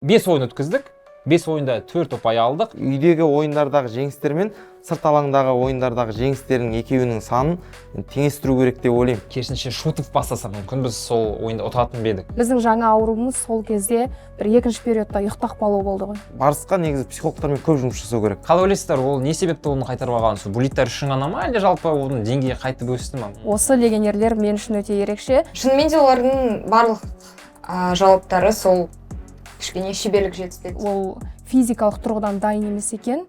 5 ойын өткіздік. 5 ойында 4 ұпай алдық. Үйдегі ойындардағы жеңістер мен сырт алаңдағы ойындардағы жеңістердің екеуінің санын теңестіру керек деп ойлаймын. Керісінше шутып бастаса мүмкін біз сол ойында ұтатын ба едік. Біздің жаңа ауруымыз сол кезде бір екінші периодта ұйықтап қалу болды ғой. Барысқа негізі психологтармен көп жұмыс жасау керек. Қалай ойлайсыздар, ол не себепті оны қайтарып алған? Сол булиттер үшін ғана ма, әлде жалпы оның деңгейі қайтып өсті ма? Осы легионерлер мен үшін өте ерекше. Шынымен де олардың барлық жауаптары сол кішкене шеберлік жетіспеді. Ол физикалық тұрғыдан дайын емес екен.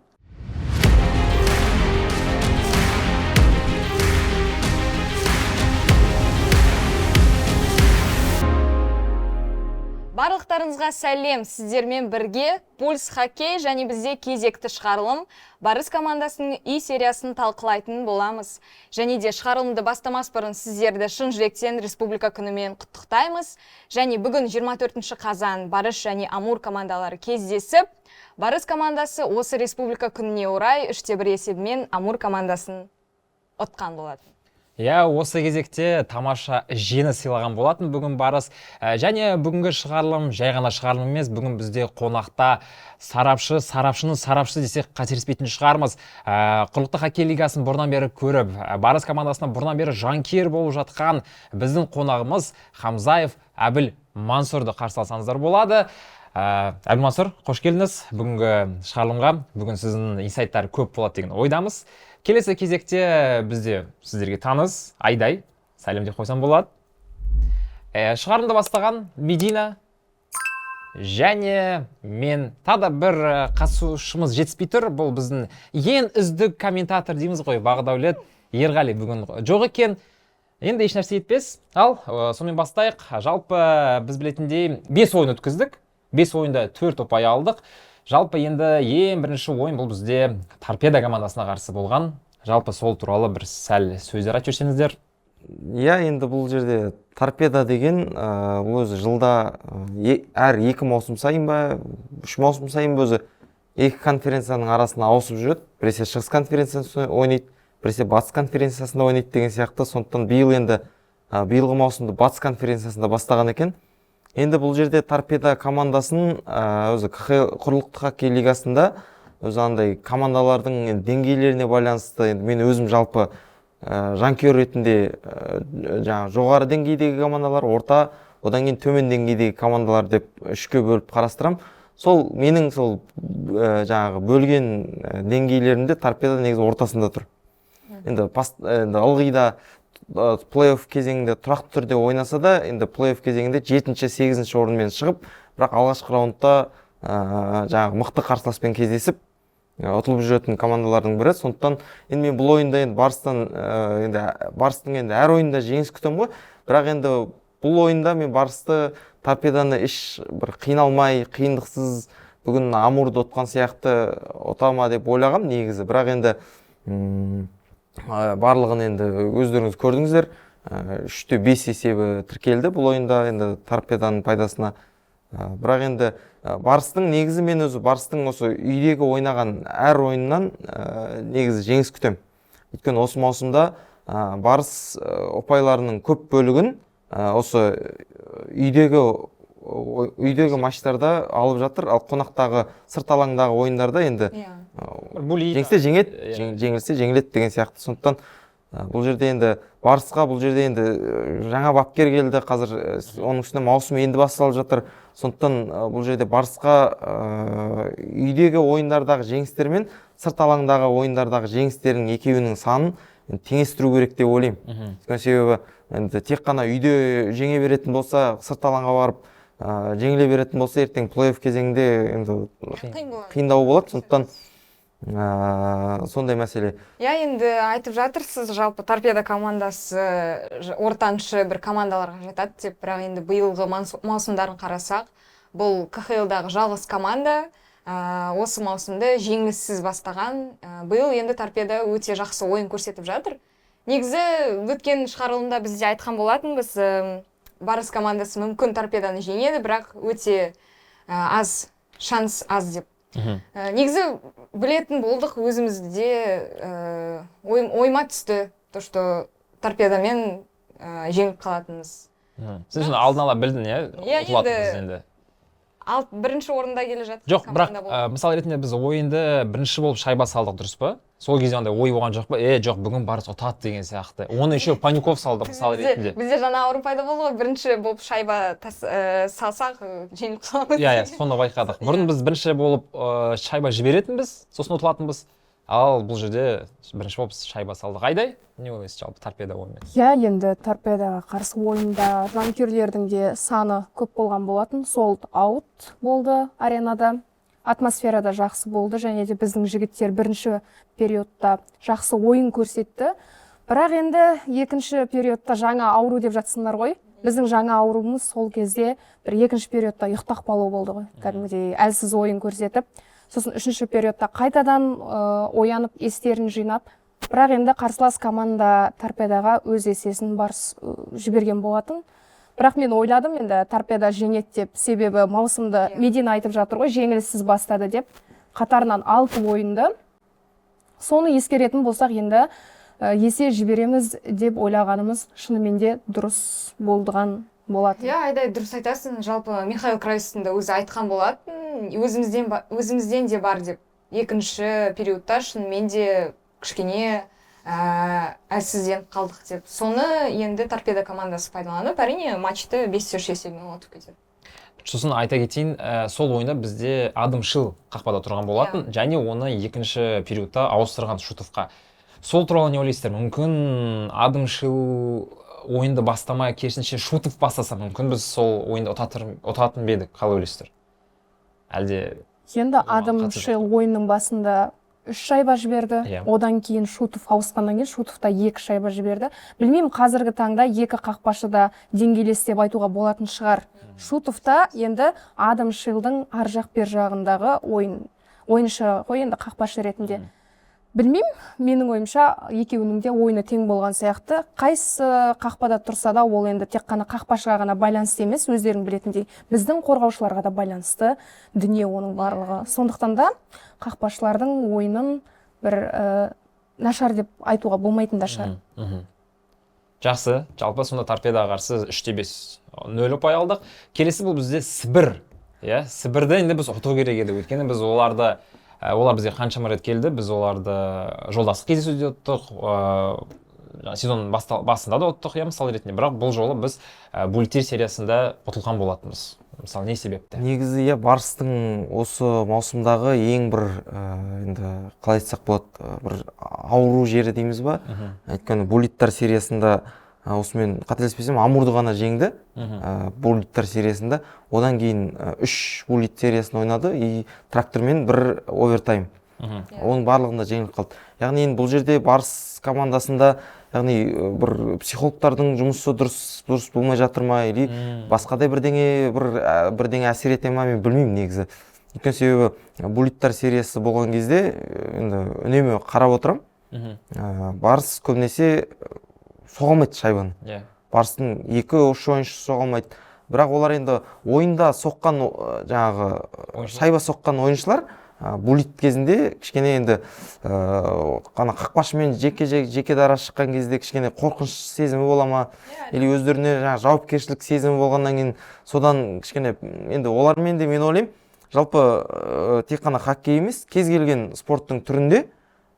Барлықтарыңызға сәлем, сіздермен бірге Пульс хоккей және бізде кезекті шығарылым Барыс командасының үй сериясын талқылайтын боламыз. Және де шығарылымды бастамас бұрын сіздерді шын жүректен Республика күнімен құттықтаймыз. Және бүгін 24 қазан Барыс және Амур командалары кездесіп, Барыс командасы осы Республика күніне орай 3-1 есебімен Амур командасын ұтқан болады. Иә, осы кезекте тамаша жеңіс сыйлаған болатын бүгін Барыс. Және бүгінгі шығарылым жай ғана шығарылым емес, бүгін бізде қонақта сарапшының сарапшысы десек қателеспейтін шығармыз. Құрлықтық хоккей лигасын бұрыннан бері көріп, Барыс командасына бұрыннан бері жанкүйер болып жатқан біздің қонағымыз Хамзаев Әбіл Мансұрды қарсы алсаңыздар болады. Әбіл Мансұр, қош келдіңіз бүгінгі шығарылымға. Бүгін сіздің инсайттар көп болады деген ойдамыз. Келесі кезекте бізде сіздерге таныс Айдай, сәлем деп қойсам болады. Шығарылымды бастаған Медина және мен тағы бір қатысушымыз жетіспей тұр. Бұл біздің ең үздік комментатор дейміз ғой, Бағдәулет Ерғали бүгін жоқ екен. Енді еш нәрсе етпес. Ал сонымен бастайық. Жалпы біз білетіндей 5 ойын өткіздік. 5 ойында 4 ұпай алдық. Жалпы енді ең бірінші ойын бұл бізде Торпедо командасына қарсы болған. Жалпы сол туралы бір сәл сөздер айтып жіберсеңіздер. Иә, енді бұл жерде Торпедо деген өзі жылда әр 2 маусым сайын ба, 3 маусым сайын өзі 2 конференцияның арасына ауысып жүреді. Біресе Шығыс конференциясында ойнайды, біресе Батыс конференциясында ойнайды деген сияқты. Сондықтан биылғы маусымды Батыс конференциясында бастаған екен. Енді бұл жерде Торпедо командасын өзі құрлықтық хоккей лигасында өзі андай командалардың деңгейлеріне байланысты мен өзім жалпы жанкүйер ретінде жоғары деңгейдегі командалар, орта, одан кейін төмен деңгейдегі командалар деп 3-ке бөліп қарастырам. Сол менің сол бөлген деңгейлерінде Торпедо негізі ортасында тұр. Енді ылғида плей-офф кезеңінде тұрақты түрде ойнаса да, енді плей-офф кезеңінде 7-8 орынмен шығып, бірақ алғашқы раундта мықты қарсыласпен кездесіп, ұтылып жүретін командалардың бірі. Сондықтан енді мен бұл ойында Барыстың әр ойында жеңіс күтемін ғой, бірақ енді бұл ойында мен Барысты Торпедоны бір қиналмай, қиындықсыз бүгін Амурды ұтқан сияқты ұтама деп ойлағам негізі, бірақ енді барлығын енді өздеріңіз көрдіңіздер. 3-5 есебі тіркелді бұл ойында енді Торпедоның пайдасына. Бірақ енді Барыстың негізі мен өзі Барыстың осы үйдегі ойнаған әр ойыннан негізі жеңіс күтем. Өйткені осы маусымда Барыс ұпайларының көп бөлігін осы үйдегі матчтарда алып жатыр, ал қонақтағы сырт алаңдағы ойындарда енді жеңілсе жеңіледі деген сияқты. Сондықтан бұл жерде енді Барысқа бұл жерде енді жаңа бапкер келді, қазір оның үстіне маусым енді басталып жатыр. Сондықтан бұл жерде Барысқа үйдегі ойындардағы жеңістер мен сырт алаңдағы ойындардағы жеңістердің екеуінің санын теңестіру керек деп ойлаймын. Себебі енді тек қана үйде жеңе беретін болса, сырт алаңға барып жеңіле беретін болса, ертең плей-офф кезеңінде енді қиындау болады. Сондықтан сондай мәселе. Иә, енді айтып жатырсыз, жалпы Торпедо командасы ортаншы бір командаларға жатады деп, бірақ енді биылғы маусымдарын қарасақ, бұл КХЛ-дағы жалғыз команда осы маусымды жеңіссіз бастаған. Биыл енді Торпедо өте жақсы ойын көрсетіп жатыр. Негізі өткен шығарылымда бізде айтқан болатынбыз, Барыс командасы мүмкін Торпедоны жеңеді, бірақ өте шанс аз деп. Негізі білетін болдық, өзімізде ойыма түсті, что Торпедомен жеңіп қалатынымыз. Сіз алдын ала білдің, ұтылатыныңыз енді? бірінші орында келе жатыр. Жоқ, бірақ мысал ретінде біз ойынды бірінші болып шайба салдық, дұрыс па? Сол кезде андай ой болған жоқ па? Жоқ, бүгін барыс ұтады деген сияқты. Оны еще Панюков салды мысал ретінде. Бізде жаңа ауру пайда болды ғой, бірінші болып шайба салсақ жеңіліп қаламыз. Иә, соны байқадық. Бұрын біз бірінші болып шайба жіберетінбіз, сосын ұтылатынбыз. Ал бұл жерде бірінші болып шайба салдық. Айдай, не ойлайсыз жалпы торпедо ойынымен? Иә, енді торпедоға қарсы ойында жанкүйерлердің де саны көп болған болатын. Солд аут болды аренада. Атмосфера да жақсы болды, және де біздің жігіттер бірінші периодта жақсы ойын көрсетті. Бірақ енді екінші периодта жаңа ауру деп жатсындар ғой. Біздің жаңа ауруымыз сол кезде бір екінші периодта ұйықтақ қалу болды ғой. Кәдімгідей әлсіз ойын көрсетіп, сосын үшінші периодта қайтадан оянып естерін жинап, бірақ енді қарсылас команда торпедоға өз есесін барыс жіберген болатын. Бірақ мен ойладым, енді торпедо жеңеді деп, себебі маусымды Медина айтып жатыр ғой, жеңіліссіз бастады деп, қатарынан 6 ойынды. Соны ескеретін болсақ, енді есе жібереміз деп ойлағанымыз шынымен де дұрыс болдыған болатын. Иә, Айдай, дұрыс айтасың. Жалпы Михаил Крайстың да өзі айтқан болатын, өзімізден де бар деп. Екінші периодта шынымен де кішкене әлсізденіп қалдық деп. Соны енді торпедо командасы пайдаланып, әрине матчты 5-3 есебімен ұтып кетеді. Сосын айта кетейін, сол ойында бізде Адымшыл қақпада тұрған болатын, және оны екінші периодта ауыстырған Шутовқа. Сол туралы не ойлайсыздар? Мүмкін Адымшыл ойынды бастамай, керісінше Шутов бастаса, мүмкін біз сол ойында ұтатын бедік. Қалай ойлайсыздар? Әлде енді Адымшыл ойынның басында 3 шайба жіберді, одан кейін Шутов ауысқаннан кейін Шутовта 2 шайба жіберді. Білмеймін, қазіргі таңда 2 қақпашы да деңгейлес деп айтуға болатын шығар. Шутовта енді Адымшылдың ар жақ бер жағындағы ойыншы ғой, енді қақпашы ретінде. Білмеймін, менің ойымша екеуінің де ойыны тең болған сияқты. Қайсы қақпада тұрса да, ол енді тек қана қақпашыға ғана байланысты емес, өздерің білетіндей біздің қорғаушыларға да байланысты дүние оның барлығы. Сондықтан да қақпашылардың ойынын бір нашар деп айтуға болмайтын да шығар. Жақсы, жалпы сонда торпедоға қарсы 3-5 0 ұпай алдық. Келесі бұл бізде Сібір. Сібірді енді біз ұту керек еді, өйткені біз олар бізге қаншама рет келді, біз оларды жолдастық кездесуде ұттық, сезонның басында да ұттық, мысал ретінде. Бірақ бұл жолы біз бөліктер сериясында ұтылған болатынбыз. Мысалы, не себепті? Негізі, барыстың осы маусымдағы ең бір, енді қалай айтсақ болады, бір ауру жері дейміз ба? Өйткені бөліктер сериясында осымен қателеспесем Амурды ғана жеңді буллиттер сериясында. Одан кейін 3 буллит сериясын ойнады и трактормен 1 овертайм. Оның барлығында жеңіліп қалды. Яғни бұл жерде барыс командасында бір психологтардың жұмысы дұрыс болмай жатыр ма, или басқадай бірдеңе әсер ете ма, мен білмеймін негізі. Өйткені себебі буллиттер сериясы болған кезде үнемі қарап отырам. Барыс көбінесе соғалмайды шайбаны. Барыстың 2-3 ойыншысы соғалмайды. Бірақ олар енді ойында соққан, шайба соққан ойыншылар буллит кезінде кішкене енді қана қақпашымен жеке дара шыққан кезде кішкене қорқыныш сезімі бола ма, или өздеріне жауапкершілік сезімі болғаннан кейін содан кішкене енді олармен де мен ойлаймын, жалпы тек қана хоккей емес, кез келген спорттың түрінде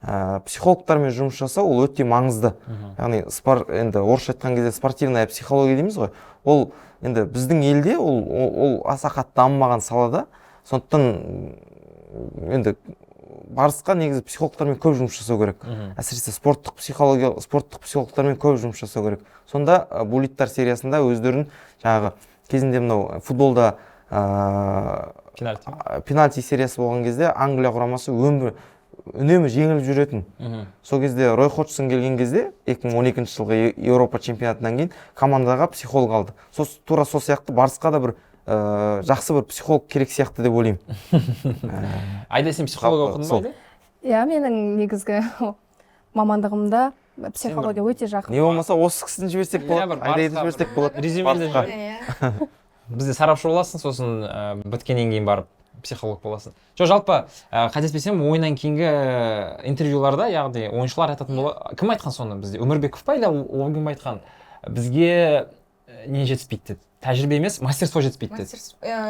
психологтармен жұмыс жасау ол өте маңызды. Яғни енді орысша айтқан кезде спортивная психология дейміз ғой. Ол енді біздің елде ол аса қатты дамымаған салада. Сондықтан енді барысқа негізі психологтармен көп жұмыс жасау керек. Әсіресе спорттық психологтармен көп жұмыс жасау керек. Сонда буллиттер сериясында өздерін кезінде мынау футболда пенальти сериясы болған кезде Англия құрамасы үнемі жеңіліп жүретін. Сол кезде Рой Ходжсон келген кезде 2012 жылғы Еуропа чемпионатынан кейін командаға психолог алды. Тура сол сияқты барысқа да бір жақсы бір психолог керек сияқты деп ойлаймын. Айда, сен психолог оқыдың ба Айда? Иә, менің негізгі мамандығымда психология өте жақын. Не болмаса осы кісіні жіберсек болады, Айдайды жіберсек болады. Резюмені бізде сарапшы боласың, сосын біткеннен кейін барып психолог боласың. Жалпы, қателеспесем, ойыннан кейінгі интервьюларда, яғни ойыншылар айтатын болады. Кім айтқан соны бізде? Өмірбеков па или ол кім айтқан? Бізге не жетіспейді деді. тәжірибе емес, мастерство жетіспейді деді.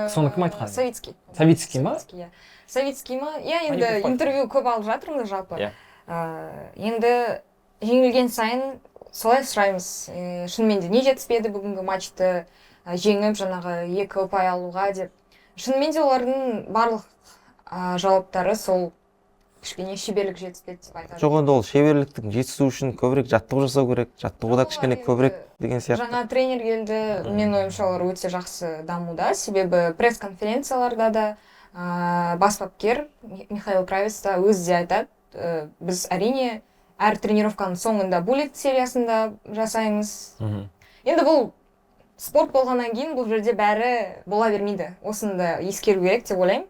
Соны кім айтқан? Савицкий. Савицкий ма? Иә. Савицкий ма? Иә, енді Они интервью көп алып жатырмыз жалпы. Иә. Енді жеңілген сайын солай сұраймыз. Шынымен де не жетіспеді бүгінгі матчты жеңіп жаңағы 2 ұпай алуға деп. Шынымен де олардың барлық жауаптары сол кішкене шеберлік жетіспеді деп айтады. жоқ енді ол шеберліктің жетісу үшін көбірек жаттығу жасау керек, жаттығуда кішкене көбірек деген сияқты. Жаңа тренер келді, менің ойымша олар өте жақсы дамуда, себебі пресс-конференцияларда да бас бапкер Михаил Кравец та өзі де айтады, біз әрине әр тренировканың соңында буллет сериясында жасаймыз. Енді бұл спорт болғаннан кейін бұл жерде бәрі бола бермейді. Осыны да ескеру керек деп ойлаймын.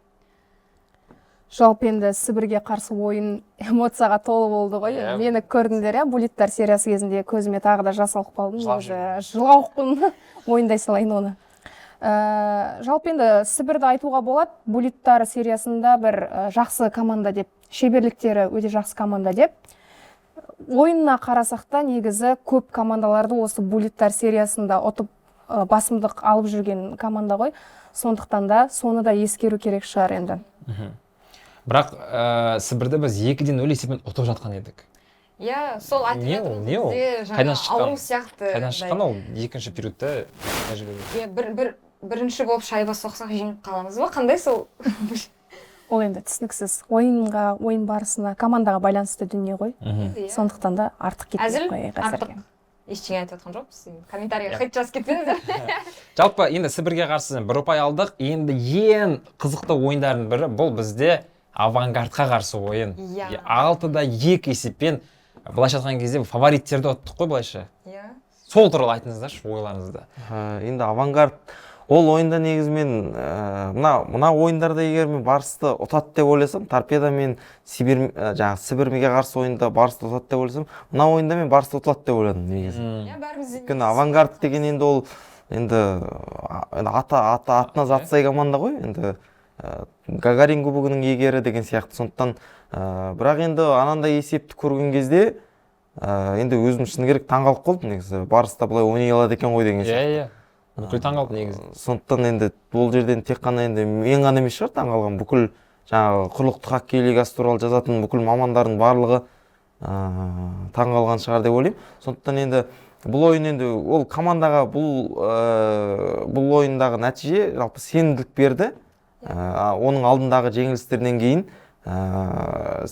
Жалпы енді Сібірге қарсы ойын эмоцияға толы болды ғой. Мені көрдіңдер, буллеттер сериясы кезінде көзіме тағы да жас алып қалдым. Жылауықпын, ойындай салайын оны. Жалпы енді Сібірді айтуға болады, буллеттер сериясында бір жақсы команда деп, шеберліктері өте жақсы команда деп. Ойынына қарасақ та негізі көп командаларды осы буллеттер сериясында ұтып басымдық алып жүрген команда ғой. Сондықтан да соны да ескеру керек шығар енді. Бірақ Сібірді біз 2-0 есеппен ұтып жатқан едік. Иә, сол айтып жатырмыз. Қайдан ауру сияқты. Қайдан шыққан ол екінші периодта Иә, бірінші болып шайба соқсақ жеңіп қаламыз ба? Қандай сол? Ол енді түсініксіз. Ойынға, ойын барысына, командаға байланысты дүние ғой. Сондықтан да артық кетпей қой қазірге. Ештеңе айтып жатқан жоқпыз. Комментарийға хит жазып кетпеңіздер. Жалпы енді Сібірге қарсы 1 ұпай алдық. Енді ең қызықты ойындардың бірі бұл бізде Авангардқа қарсы ойын. 6-2 есеппен былайша айтқан кезде фавориттерді ұттық қой былайша. Сол туралы айтыңыздаршы ойларыңызды. Енді Авангард ол ойында негізімен мына ойындарда егер мен Барысты ұтады деп ойласам, Торпедо мен Сібірге қарсы ойында Барысты ұтады деп ойласам, мына ойында мен Барысты ұтады деп ойладым негізі. Өйткені Авангард деген енді ол атына затсай команда ғой, енді Гагарин кубогының иегері деген сияқты. Сондықтан бірақ енді анандай есепті көрген кезде енді өзім шыны керек таңғалып қалдым негізі. Барыста былай ойнай алады екен ғой деген сияқты. Бүкіл таңғалды негізі. Сондықтан енді бұл жерден тек қана енді мен ғана емес шығар таңғалған, бүкіл жаңағы құрлықтық хоккей лигасы туралы жазатын бүкіл мамандардың барлығы таңғалған шығар деп ойлаймын. Сондықтан енді бұл ойын енді ол командаға бұл ойындағы нәтиже жалпы сенімділік берді. Оның алдындағы жеңілістерден кейін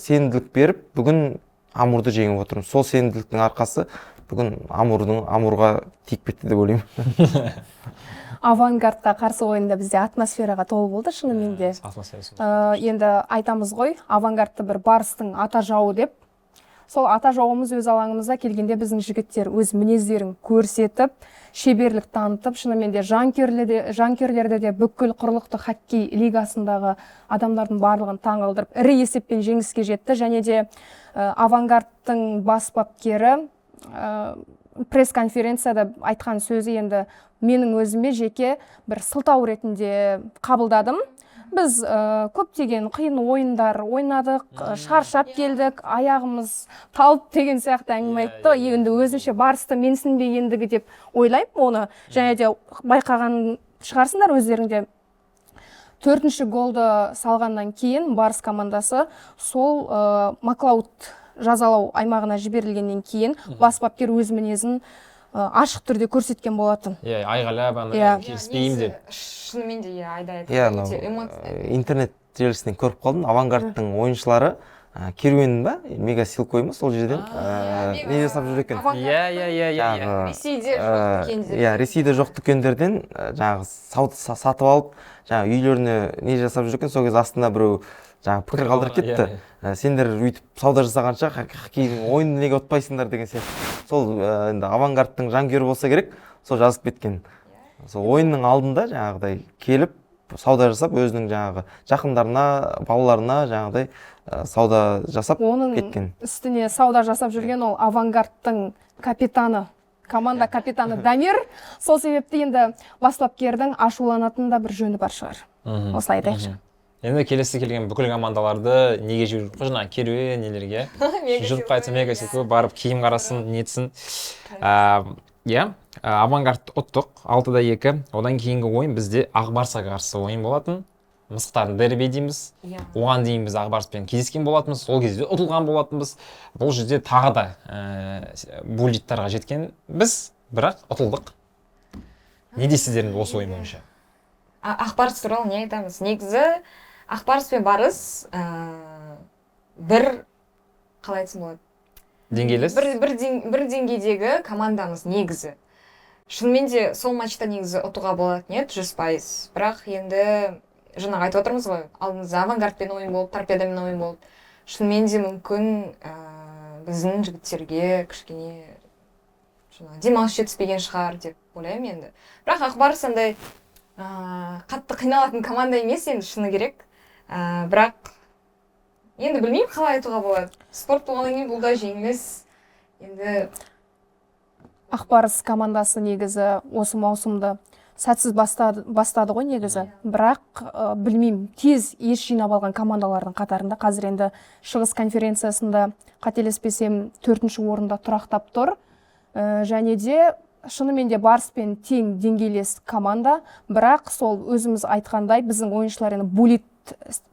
сенімділік беріп, бүгін Амурды жеңіп отырмыз. Сол сенімділіктің арқасы бүгін Амурға тиіп кетті деп ойлаймын. Авангардқа қарсы ойында бізде атмосфераға толы болды шынымен де. Енді айтамыз ғой, Авангардты бір Барыстың ата жауы деп. Сол ата жауымыз өз алаңымызда келгенде біздің жігіттер өз мінездерін көрсетіп, шеберлік танытып, шынымен де жанкүйерлерді де бүкіл құрлықтық хоккей лигасындағы адамдардың барлығын таңғалдырып, ірі есеппен жеңіске жетті. Және де Авангардтың бас бапкері пресс-конференцияда айтқан сөзі енді менің өзіме жеке бір сылтау ретінде қабылдадым. Біз көптеген қиын ойындар ойнадық, шаршап келдік, аяғымыз талып деген сияқты әңгіме айтты. Енді өзінше Барысты менсінбей ендігі деп ойлаймын оны. Және де байқаған шығарсыңдар өздеріңде. 4-ші голды салғаннан кейін Барыс командасы сол Маклауд жазалау аймағына жіберілгеннен кейін бас бапкер өз мінезін ашық түрде көрсеткен болатын. Айғайлап, келіспеймін деп. Шынымен де айдай. Интернет желісінен көріп қалдым, Авангардтың ойыншылары керуенін ба, Мега Силкой ма сол жерден не жасап жүр екен. Ресейде жоқ дүкендерден жаңағы сатып алып, жаңағы үйлеріне не жасап жүр екен, сол кез астына біреу жаңағы пікір қалдырып кетті. Сендер өйтіп сауда жасағанша хоккейдің ойынын неге ұтпайсыңдар деген сияқты. Сол енді Авангардтың жанкүйері болса керек, сол жазып кеткен. Сол ойынның алдында жаңағыдай келіп сауда жасап, өзінің жаңағы жақындарына, балаларына жаңағыдай сауда жасап кеткен. Оның үстіне сауда жасап жүрген ол Авангардтың капитаны, команда капитаны Дамир. Сол себепті енді бас бапкердің ашуланатын да бір жөні бар шығар. Осылай айтайықшы. Енді келесі келген бүкіл командаларды неге жүріп қой, жаңағы керуен нелерге жүріп қайтса Мега Силкой барып киім қарасын, нетсін. Авангард ұттық 6-2. Одан кейінгі ойын бізде Ақбарысқа қарсы ойын болатын. Мысықтардың дерби дейміз. Оған дейін біз Ақбарыспен кездескен болатынбыз. Сол кезде ұтылған болатынбыз. Бұл жерде тағы да буллиттарға жеткен біз, бірақ ұтылдық. Не дейсіздер осы ойын бойынша? Ақбарыс туралы не айтамыз? Негізі Ақбарыс пен Барыс бір, қалай айтсам болады? Деңгейлес? Бір деңгейдегі командамыз негізі. Шынымен де сол матчта негізі ұтуға болатын еді 100%. Бірақ енді жаңағы айтып отырмыз ғой, алдымызда Авангардпен ойын болып, Торпедамен ойын болып. Шынымен де мүмкін біздің жігіттерге кішкене демалыс жетіспеген шығар деп ойлаймын енді. Бірақ Ақбарыс андай қатты қиналатын команда емес енді, шыны керек. Бірақ енді білмеймін қалай айтуға болады. Спорт болғаннан кейін бұл да жеңіліс. Енді Ақбарыс командасы негізі осы маусымды сәтсіз бастады ғой негізі. Бірақ білмеймін, тез ес жинап алған командалардың қатарында. Қазір енді Шығыс конференциясында қателеспесем 4-ші орында тұрақтап тұр. Және де шынымен де Барыспен тең деңгейлес команда. Бірақ сол өзіміз айтқандай біздің ойыншылар енді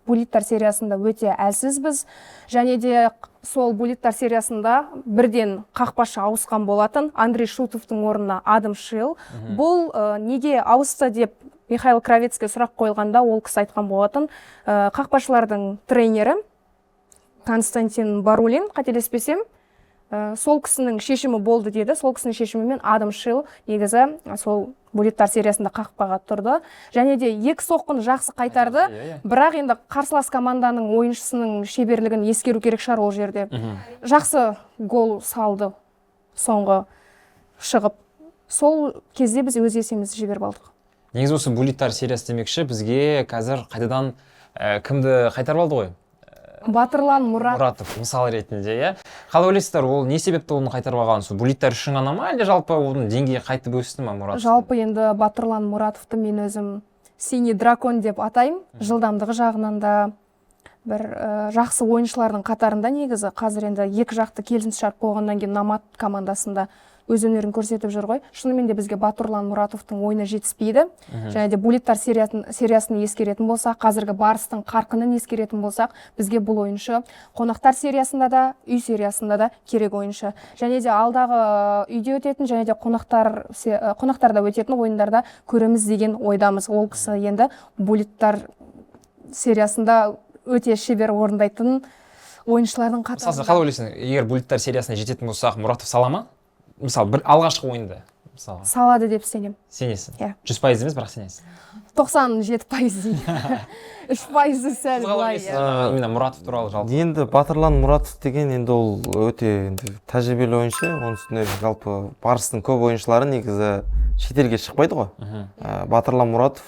буллиттар сериясында өте әлсізбіз. Және де сол буллиттар сериясында бірден қақпашы ауысқан болатын. Андрей Шутовтың орнына Адам Шил. Бұл неге ауысты деп Михаил Кравецке сұрақ қойылғанда ол кісі айтқан болатын. Қақпашылардың тренері Константин Барулин, қателеспесем, сол кісінің шешімі болды деді. Сол кісінің шешімімен Адам Шил негізі сол буллиттар сериясында қақпаға тұрды. Және де екі соққыны жақсы қайтарды. Бірақ енді қарсылас команданың ойыншысының шеберлігін ескеру керек шығар ол жерде. Жақсы гол салды соңғы шығып. Сол кезде біз өз есемізді жіберіп алдық. Негізі осы буллиттар сериясы демекші бізге қазір қайтадан кімді қайтарып алды ғой? Батырлан Мұратов мысал ретінде, иә. Қалай ойлайсыздар, ол не себепті оны қайтарып алған? Сол буллиттар үшін ғана ма, әлде жалпы оның деңгейі қайтып өсті ма Мұратов? Жалпы енді Батырлан Мұратовты мен өзім синий дракон деп атаймын. Жылдамдығы жағынан да бір жақсы ойыншылардың қатарында негізі. Қазір енді екі жақты келісімшарт болғаннан кейін Намат командасында өз өнерін көрсетіп жүр ғой. Шынымен де бізге Батырлан Мұратовтың ойыны жетіспейді. Және де буллиттар сериясын ескеретін болсақ, қазіргі Барыстың қарқынын ескеретін болсақ, бізге бұл ойыншы қонақтар сериясында да, үй сериясында да керек ойыншы. Және де алдағы үйде өтетін, және де қонақтарда өтетін ойындарда көреміз деген ойдамыз. Ол кісі енді буллиттар сериясында өте шебер орындайтын ойыншылардың қатарында. Мысалы, қалай ойлайсың, егер буллиттар сериясына жететін болсақ, Мұратов сала ма? Мысалы, бір алғашқы ойында, мысалы. Салады деп сенем. Сенесің? 100% емес, бірақ сенесің. 97% дейін. 3% сәл былай. Именно Мұратов туралы жалпы. Енді Батырлан Мұратов деген енді ол өте тәжірибелі ойыншы. Оның үстіне жалпы Барыстың көп ойыншылары негізі шетелге шықпайды ғой. Батырлан Мұратов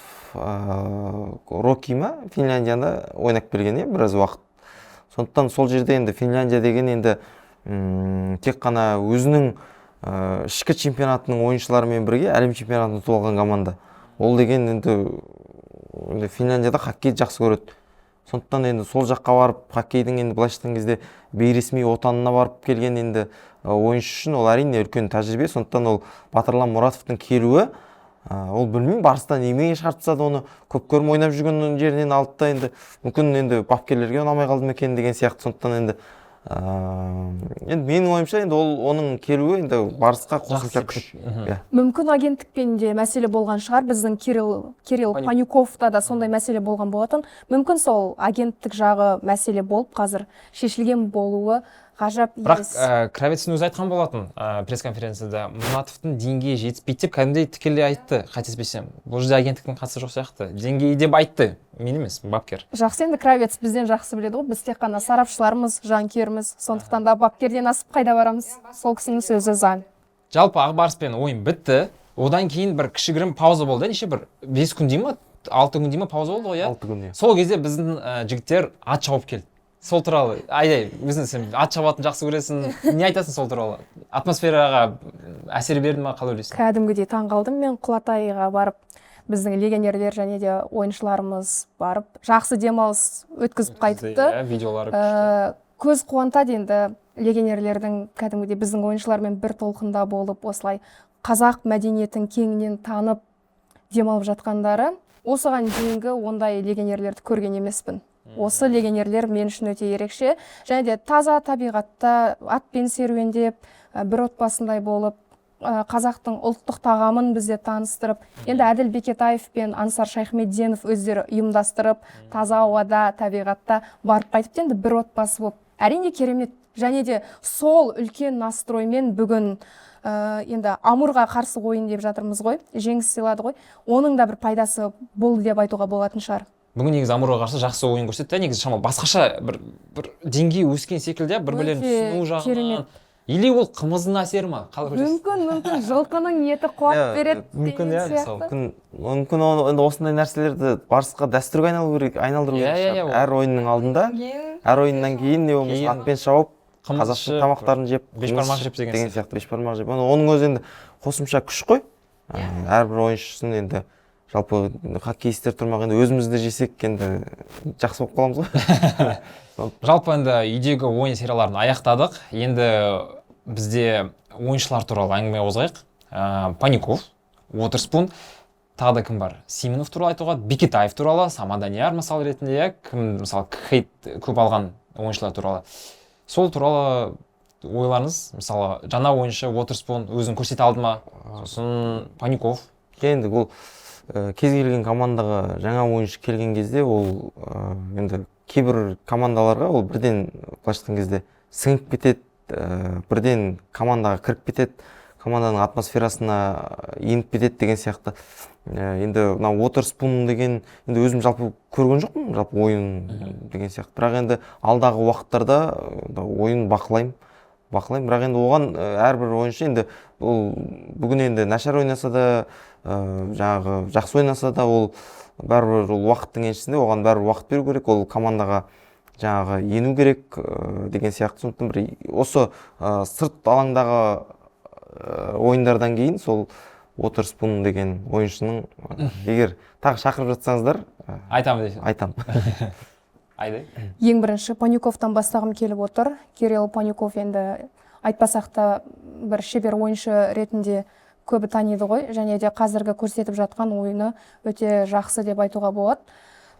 Роки ма Финляндияда ойнап келген, біраз уақыт. Сондықтан сол жерде енді Финляндия деген енді тек қана өзінің ішкі чемпионатының ойыншыларымен бірге әлем чемпионатын ұтып алған команда. Ол деген енді Финляндияда хоккейді жақсы көреді. Сондықтан енді сол жаққа барып хоккейдің енді былайша айтқан кезде бейресми отанына барып келген енді ойыншы үшін ол әрине үлкен тәжірибе. Сондықтан ол Батырлан Мұратовтың келуі, ол білмеймін Барыста немеге шартса да оны көп көрім ойнап жүрген жерінен алды да енді мүмкін енді бапкерлерге ұнамай қалды ма екен деген сияқты. Сондықтан енді менің ойымша енді оның келуі енді Барысқа қосымша күш. Мүмкін агенттікпен де мәселе болған шығар. Біздің Кирилл Панюковта да сондай мәселе болған болатын. Мүмкін сол агенттік жағы мәселе болып қазір шешілген болуы ғажап емес. Бірақ Кравецтің өзі айтқан болатын пресс-конференцияда, Мұратовтың деңгейі жетіспейді деп кәдімгідей тікелей айтты, қателеспесем. Бұл жерде агенттіктің қатысы жоқ сияқты. Деңгейі деп айтты. Мен емес, бапкер. Жақсы, енді Кравец бізден жақсы біледі ғой. Біз тек қана сарапшыларымыз, жанкүйеріміз. Сондықтан да бапкерден асып қайда барамыз? Сол кісінің сөзі заң. Жалпы Ақбарыспен ойын бітті. Одан кейін бір кішігірім пауза болды. Неше бір 5 күн дейме, 6 күн дейме пауза болды ғой, иә? 6 күн. Сол кезде біздің жігіттер ат шауып келді. Сол туралы, өзің сен ат шабатын жақсы көресің. Не айтасың сол туралы? Атмосфераға әсер берді ме, қалай ойлайсың? Кәдімгідей таңғалдым мен. Құлатайға барып, біздің легионерлер және де ойыншыларымыз барып, жақсы демалыс өткізіп қайтыпты. Видеолары күшті. Көз қуантады енді легионерлердің кәдімгідей біздің ойыншылармен бір толқында болып, осылай қазақ мәдениетін кеңінен танып демалып жатқандары. Осыған дейінгі ондай легионерлерді көрген емеспін. Осы легионерлер мен үшін өте ерекше. Және де таза табиғатта атпен серуендеп, бір отбасындай болып, қазақтың ұлттық тағамын бізде таныстырып, енді Әділ Бекетаев пен Ансар Шайхметденов өздері ұйымдастырып, таза ауада, табиғатта барып қайтып, енді бір отбасы болып. Әрине керемет. Және де сол үлкен настроймен бүгін енді Амурға қарсы ойын деп жатырмыз ғой, жеңіс сыйлады ғой. Оның да бір пайдасы болды деп айтуға болатын шығар. Бүгін негізі Амурға қарсы жақсы ойын көрсетті. Негізі шамалы басқаша бір деңгей өскен секілді, бір-бірлерін түсіну жағынан. Или ол қымыздың әсері ма? Қалай көресіз? Мүмкін жылқының еті қуат береді деген сияқты. Мүмкін енді осындай нәрселерді барысқа дәстүрге айналдыру керек. Әр ойынның алдында, әр ойыннан кейін не болмаса атпен шауып, қазақша тамақтарын жеп, бешбармақ жеп деген сияқты. Бешбармақ жеп. Оның өзі енді қосымша күш қой. Әрбір ойыншысын енді жалпы хоккеисттер тұрмақ, енді өзімізді жесек енді жақсы болып қаламыз ғой. Жалпы енді үйдегі ойын серияларын аяқтадық. Енді бізде ойыншылар туралы әңгіме қозғайық. Паников, Уотерспун, тағы да кім бар? Симонов туралы айтуға, Бекетаев туралы, Самаданияр мысалы ретінде, кім мысалы хейт көп алған ойыншылар туралы. Сол туралы ойларыңыз, мысалы жаңа ойыншы Уотерспун өзін көрсете алды ма? Сосын Паников. Енді бұл кез келген командаға жаңа ойыншы келген кезде ол енді кейбір командаларға ол бірден былайша айтқан кезде сіңіп кетеді, бірден командаға кіріп кетеді, команданың атмосферасына еніп кетеді деген сияқты. Енді мына Уотерспун деген енді өзім жалпы көрген жоқпын, жалпы ойын деген сияқты. Бірақ енді алдағы уақыттарда ойын бақылаймын. Бірақ енді оған әрбір ойыншы енді ол бүгін енді нашар ойнаса да, жаңағы жақсы ойнаса да, ол бәрібір ол уақыттың еншісінде, оған бәрібір уақыт беру керек, ол командаға жаңағы ену керек деген сияқты. Сондықтан бір осы сырт алаңдағы ойындардан кейін сол Уотерспун деген ойыншының егер тағы шақырып жатсаңыздар, айтамын дейсің. Айтамын. Айдай. Ең бірінші Паниковтан бастағым келіп отыр. Кирилл Паников енді айтпасақ та бір шебер ойыншы ретінде көбі таниды ғой, және де қазіргі көрсетіп жатқан ойыны өте жақсы деп айтуға болады.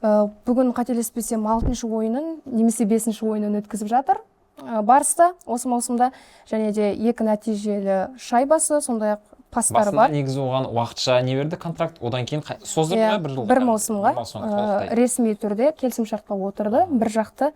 Бүгін қателеспесем 6-шы ойынын немесе 5-ші ойынын өткізіп жатыр Барыста осы маусымда, және де 2 нәтижелі шайбасы, сондай-ақ пастары бар. Басында негізі оған уақытша не берді контракт, одан кейін создырды ма? Бір маусымға ресми түрде келісімшартқа отырды, бір жақты.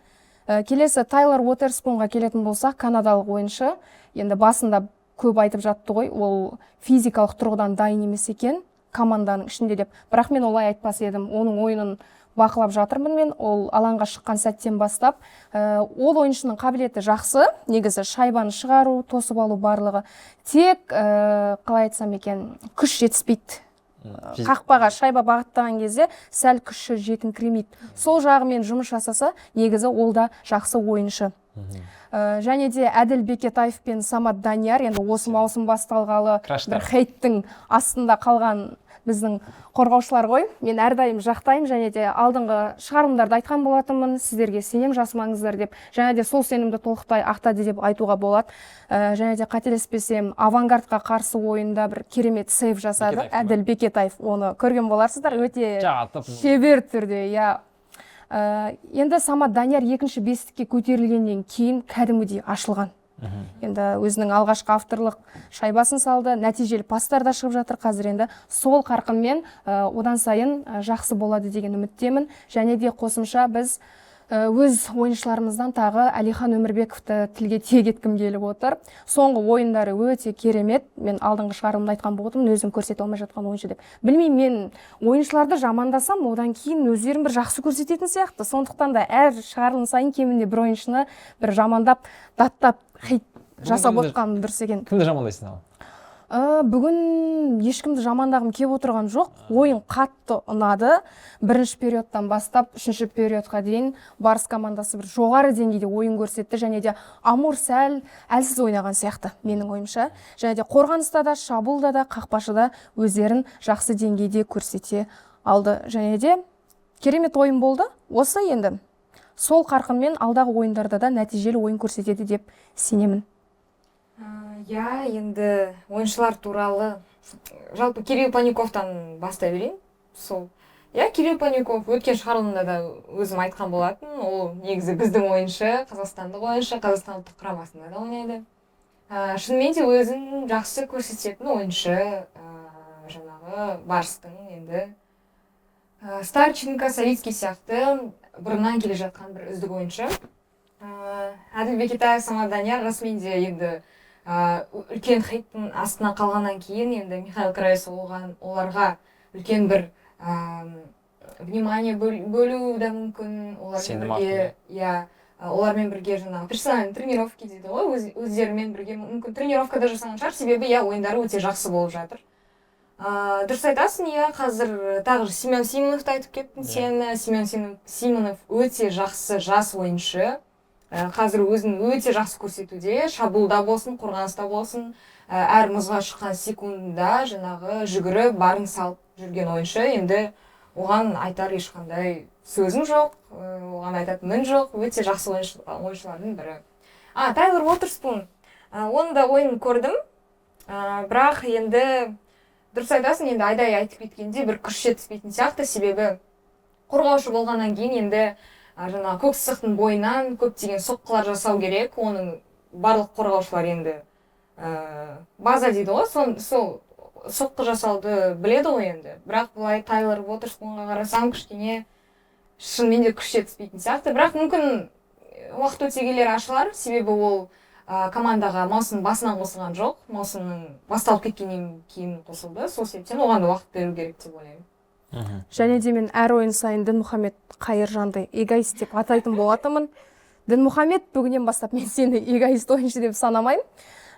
Келесі Тайлор Уотерспунға келетін болсақ, канадалық ойыншы, енді басында көп айтып жатты ғой, ол физикалық тұрғыдан дайын емес екен команданың ішінде деп. Бірақ мен олай айтпас едім. Оның ойынын бақылап жатырмын мен, ол алаңға шыққан сәттен бастап. Ол ойыншының қабілеті жақсы, негізі шайбаны шығару, тосып алу барлығы. Тек, қалай айтсам екен, күш жетіспейді. Қақпаға шайба бағыттаған кезде сәл күші жетіңкіремейді. Сол жағымен жұмыс жасаса, негізі ол да жақсы ойыншы. Және де Әділ Бекетаев пен Самаданияр, енді осы маусым басталғалы бір хейттің астында қалған біздің қорғаушылар ғой. Мен әрдайым жақтаймын, және де алдыңғы шығарылымдарды айтқан болатынмын, сіздерге сенем, жасымаңыздар деп. Және де сол сенімді толықтай ақтады деп айтуға болады. Және де қателеспесем, Авангардқа қарсы ойында бір керемет сейв жасады. Әділ Бекетаев, оны көрген боларсыздар, өте шебер түрде. Енді Самаданияр 2-ші бестікке көтерілгеннен кейін кәдімгідей ашылған. Енді өзінің алғашқы авторлық шайбасын салды, нәтижелі пастар да шығып жатыр қазір. Енді сол қарқынмен одан сайын жақсы болады деген үміттемін. Және де қосымша біз өз ойыншыларымыздан тағы Әлихан Өмірбековті тілге тиек еткім келіп отыр. Соңғы ойындары өте керемет. Мен алдыңғы шығарылымда айтқан болатынмын, өзім көрсете алмай жатқан ойыншы деп. Білмеймін, мен ойыншыларды жамандасам, одан кейін өздерін бір жақсы көрсететін сияқты. Сондықтан да әр шығарылым сайын кемінде бір ойыншыны бір жамандап, даттап, хейт жасап отқан дұрыс екен. Кімді жамандайсың ал? Бүгін ешкімді жамандағым кеп отырған жоқ. Ойын қатты ұнады. Бірінші периодтан бастап, 3-ші периодқа дейін Барыс командасы бір жоғары деңгейде ойын көрсетті, және де Амур сәл әлсіз ойнаған сияқты менің ойымша. Және де қорғаныста да, шабуылда да, қақпашыда өздерін жақсы деңгейде көрсете алды. Және де керемет ойын болды. Осы енді сол қарқынмен алдағы ойындарда да нәтижелі ойын көрсетеді деп сенемін. иә, енді ойыншылар туралы жалпы Кирилл Паниковтан бастай берейін. Сол. Иә, Кирилл Паников өткен шығарылымда да өзім айтқан болатын. Ол негізі біздің ойыншы, қазақстандық ойыншы, Қазақстан ұлттық құрамасында да ойнайды. Шынымен де өзін жақсы көрсететін ойыншы, жаңағы Барыстың енді Старченко, Савицкий сияқты бұрыннан келе жатқан бір үздік ойыншы. Әділ Бекетаев, Самат Данияр расымен де енді үлкен хайптың астына қалғаннан кейін енді Михаил Краев оларға үлкен бір внимание бөлу да мүмкін. Олармен бірге жаңағы персональный тренировки дейді ғой, өздерімен бірге мүмкін тренировкада жасаған шығар, себебі ойындары өте жақсы болып жатыр. Дұрыс айтасың, қазір тағы Семен Симоновты айтып кеттің сен. Семен Симонов өте жақсы жас ойыншы. Қазір өзін өте жақсы көрсетуде, шабуылда болсын, қорғаныста болсын, әр мұзға шыққан секундында жаңағы жүгіріп барын салып жүрген ойыншы. Енді оған айтар ешқандай сөзім жоқ, оған айтатын мін жоқ, өте жақсы ойыншылардың бірі. Тайлер Уотерспун, оны да ойын көрдім, бірақ енді дұрыс айтасың, енді Айдай айтып кеткенде бір күш жетіспейтін сияқты, себебі қорғаушы болғаннан кейін енді жаңағы көк сызықтың бойынан көптеген соққылар жасау керек. Оның барлық қорғаушылар енді база дейді ғой, сол соққы жасауды біледі ғой енді. Бірақ бұлай Тайлер Уотерспунға қарасам кішкене шынымен де күш жетіспейтін сияқты. Бірақ мүмкін уақыт өте келе ашылар, себебі ол командаға маусым басынан қосылған жоқ. Маусымның басталып кеткеннен кейін қосылды. Сол себептен оған да уақыт беру керек деп ойлаймын. Және де мен әр ойын сайын Дінмұхамед Қайыржанды эгоист деп атайтын болатынмын. Дінмұхамед, бүгіннен бастап мен сені эгоист ойыншы деп санамаймын.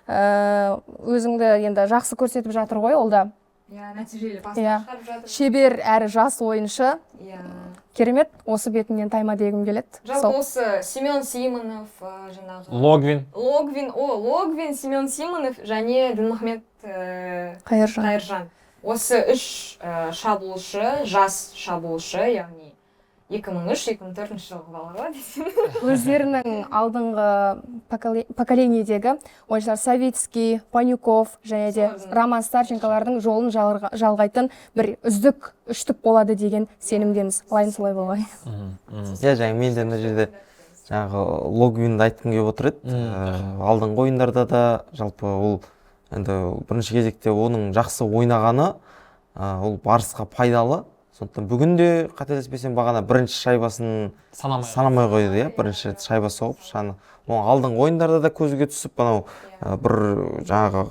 Өзіңді енді жақсы көрсетіп жатыр ғой, ол да. Нәтижелі пастар шығарып жатыр. Шебер әрі жас ойыншы. Керемет, осы бетінен тайма дегім келеді. Жалпы осы Семен Симонов, жаңағы Логвин, Семен Симонов және Дінмұхамед Қайыржан. Осы үш шабуылшы, жас шабуылшы, яғни 2003-2004 жылғы балалар десем. Өздерінің алдыңғы поколениедегі ойыншылар Савицкий, Панюков және де Роман Старченколардың жолын жалғайтын бір үздік үштік болады деген сенімдеміз. Солай болғай. Мен де мына жерде жаңағы Логвинді айтқым келіп отыр еді. Алдыңғы ойындарда да жалпы ол енді бірінші кезекте оның жақсы ойнағаны ол Барысқа пайдалы. Сондықтан бүгін де қателеспесем бағана бірінші шайбасын санамай қойды, бірінші шайба соғып, оның алдыңғы ойындарда да көзге түсіп, анау бір жаңағы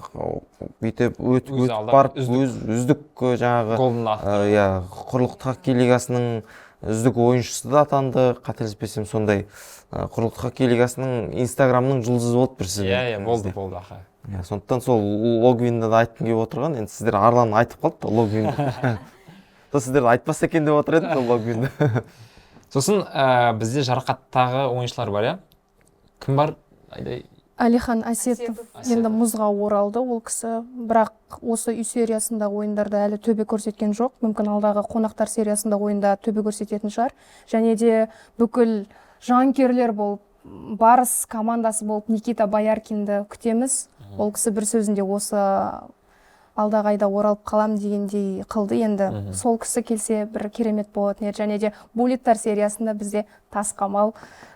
бүйтіп өтіп барып үздік жаңағы құрлықтық хоккей лигасының үздік ойыншысы да атанды. Қателеспесем сондай құрлықтық хоккей лигасының инстаграмның жұлдызы болып бірсіз. Болды. Сондықтан сол Логвинді да айтқым келіп отырған. Енді сіздер Арлан айтып қалды Логвинді. Сіздерді айтпаса екен деп отыр едім Логвинді. Сосын бізде жарақаттағы ойыншылар бар, кім бар? Әлихан Әсетов енді мұзға оралды. Ол кісі бірақ осы үй сериясында ойындарда әлі төбе көрсеткен жоқ. Мүмкін алдағы қонақтар сериясында ойында төбе көрсететін шығар. Және де бүкіл жанкүйерлер болып, Барыс командасы болып Никита Бояркинді күтеміз. Ол кісі бір сөзінде осы алдағы айда оралып қалам дегендей қылды. Енді сол кісі келсе бір керемет болатын еді. Және де Булиттар сериясында бізде Тасқамал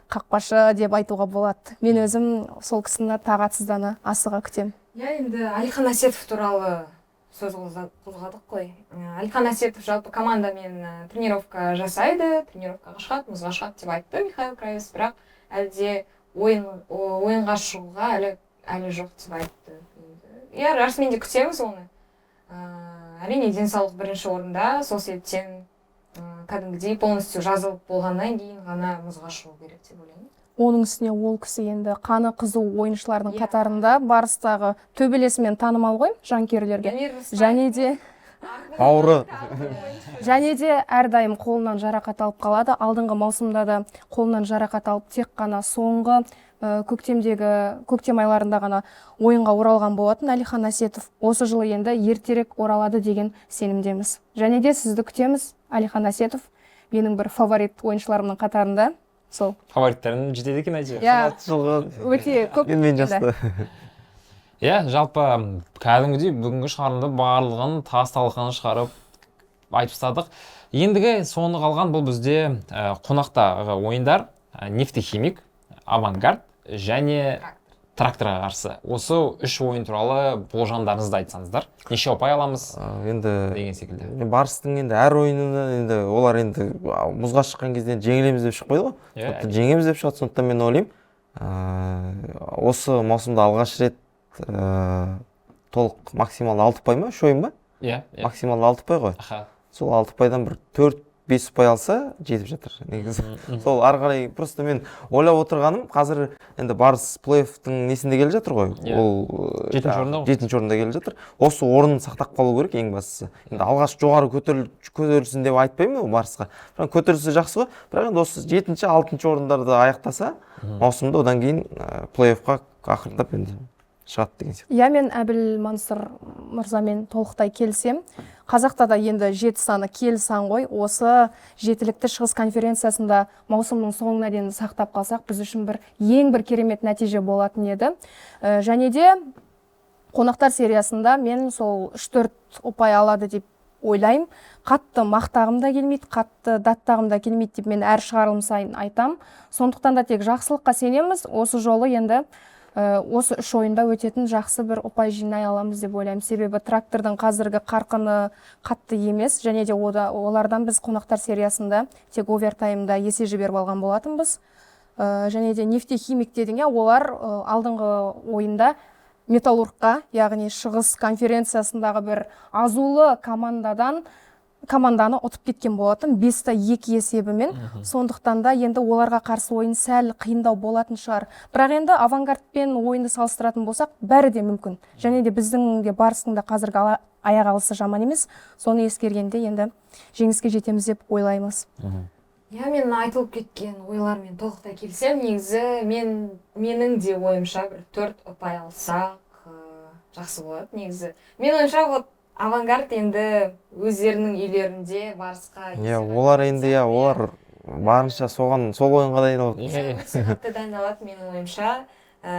қақпашы деп айтуға болады. Мен өзім сол кісіні тағатсыздана асыға күтем. Енді Әлихан Әсетов туралы сөз қозғадық қой. Әлихан Әсетов жалпы командамен тренировка жасайды, тренировкаға шығады, мұзға шығады деп айтты Михаил Краев, бірақ әлде ойынға шығуға әлі жоқ деп айтты. Расымен де күтеміз оны. Әрине денсаулық бірінші орында, сол себептен кәдімгідей полностью жазылып болғаннан кейін ғана мұзға шығу керек деп ойлаймын. Оның үстіне ол кісі енді қаны қызу ойыншылардың қатарында Барыстағы төбелесімен танымал ғой жанкүйерлерге. Және де әрдайым қолынан жарақат алып қалады. Алдыңғы маусымда да қолынан жарақат алып тек қана соңғы көктем айларында ғана ойынға оралған болатын Әлихан Әсетов. Осы жылы енді ертерек оралады деген сенімдеміз. Және де сізді күтеміз, Әлихан Әсетов. Менің бір фаворит ойыншыларымның қатарында. Сол. Фавориттерін жетеді екен әйтеуір. Өте көп. Мен жасты. Иә, жалпы кәдімгідей бүгінгі шығарылымды барлығын тас талқаны шығарып айтып тастадық. Ендігі соңы қалған бұл бізде қонақтағы ойындар нефтехимик, авангард және тракторға қарсы. Осы үш ойын туралы болжамдарыңызды айтсаңыздар. Неше ұпай аламыз Енді деген секілді. Барыстың енді әр ойынынан енді олар енді мұзға шыққан кезде жеңілеміз деп шықпайды ғой. Тіпті жеңеміз деп шығады. Сондықтан мен ойлаймын, осы маусымда алғаш рет толық максималды 6 ұпай ма, үш ойын ба? Иә. Максималды 6 ұпай ғой. Сол 6 ұпайдан бір 4-5 ұпай алса жетіп жатыр негізі. Сол ары қарай просто мен ойлап отырғаным, қазір енді Барыс плей-оффтың несінде келе жатыр ғой. Ол 7-ші орында келе жатыр. Осы орнын сақтап қалу керек ең бастысы. Енді алғаш жоғары көтерілсін деп айтпаймын Барысқа. Бірақ көтерілсе жақсы ғой. Бірақ енді осы 7-ші, 6-ші орындарды аяқтаса, маусымда одан кейін плей-оффқа ақырындап енді шығады деген сияқты. Иә, мен Әбіл Мансұр мырзамен толықтай келсем. Қазақта да енді 7 саны киелі сан ғой. Осы жетілікті шығыс конференциясында маусымның соңына дейін сақтап қалсақ, біз үшін ең бір керемет нәтиже болатын еді. Және де қонақтар сериясында мен сол 3-4 ұпай алады деп ойлаймын. Қатты мақтағым да келмейді, қатты даттағым да келмейді деп мен әр шығарылым сайын айтам. Сондықтан да тек жақсылыққа сенеміз. Осы жолы енді осы үш ойында өтетін жақсы бір ұпай жинай аламыз деп ойлаймын. Себебі трактордың қазіргі қарқыны қатты емес, және де олардан біз қонақтар сериясында тек овертаймда есе жіберіп алған болатынбыз. Және де нефтехимик дедің, олар алдыңғы ойында металлургқа, яғни шығыс конференциясындағы бір азулы команданы ұтып кеткен болатын 5-2 есебімен. Сондықтан да енді оларға қарсы ойын сәл қиындау болатын шығар. Бірақ енді авангардпен ойынды салыстыратын болсақ, бәрі де мүмкін. Және де біздің де Барыстың да қазіргі аяқ алысы жаман емес. Соны ескергенде енді жеңіске жетеміз деп ойлаймыз. Иә, мен айтылып кеткен ойлармен толықтай келсем, негізі менің де ойымша бір 4 ұпай алсақ жақсы болады негізі. Мен ойымша авангард енді өздерінің үйлерінде Барысқа олар енді олар барынша сол ойынға дайындалады. Қатты дайындалады менің ойымша.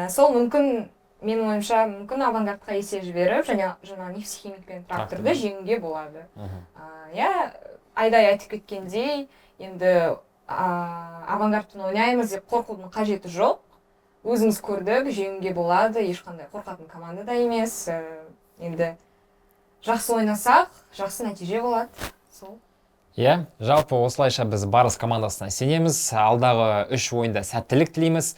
Сол менің ойымша мүмкін авангардқа есе жіберіп, жаңа нефтехимик пен тракторды жеңуге болады. Айдай айтып кеткендей, енді авангардпен ойнаймыз деп қорқудың қажеті жоқ. Өзіңіз көрдік, жеңуге болады, ешқандай қорқатын команда да емес. Енді жақсы ойнасақ, жақсы нәтиже болады. Иә, жалпы осылайша біз Барыс командасына сенеміз. Алдағы үш ойында сәттілік тілейміз.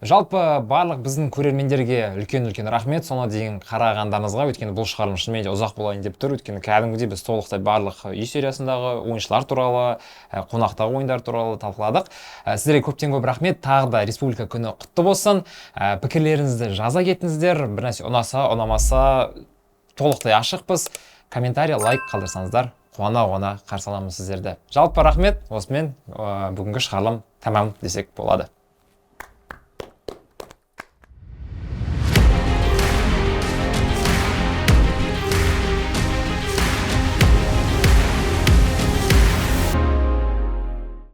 Жалпы барлық біздің көрермендерге үлкен рахмет. Соңына дейін қарағандарыңызға, өйткені бұл шығарылым шынымен де ұзақ болайын деп тұр. Өйткені кәдімгідей біз толықтай барлық үй сериясындағы ойыншылар туралы, қонақтағы ойындар туралы талқыладық. Сіздерге көптен көп рахмет. Тағы да республика күні құтты болсын. Пікірлеріңізді жаза кетіңіздер. Бір нәрсе ұнаса, ұнамаса толықтай ашықпыз. Комментарий, лайк қалдырсаңыздар, қуана қарсы аламыз сіздерді. Жалпы рахмет. Осымен бүгінгі шығарылым тәмам десек болады.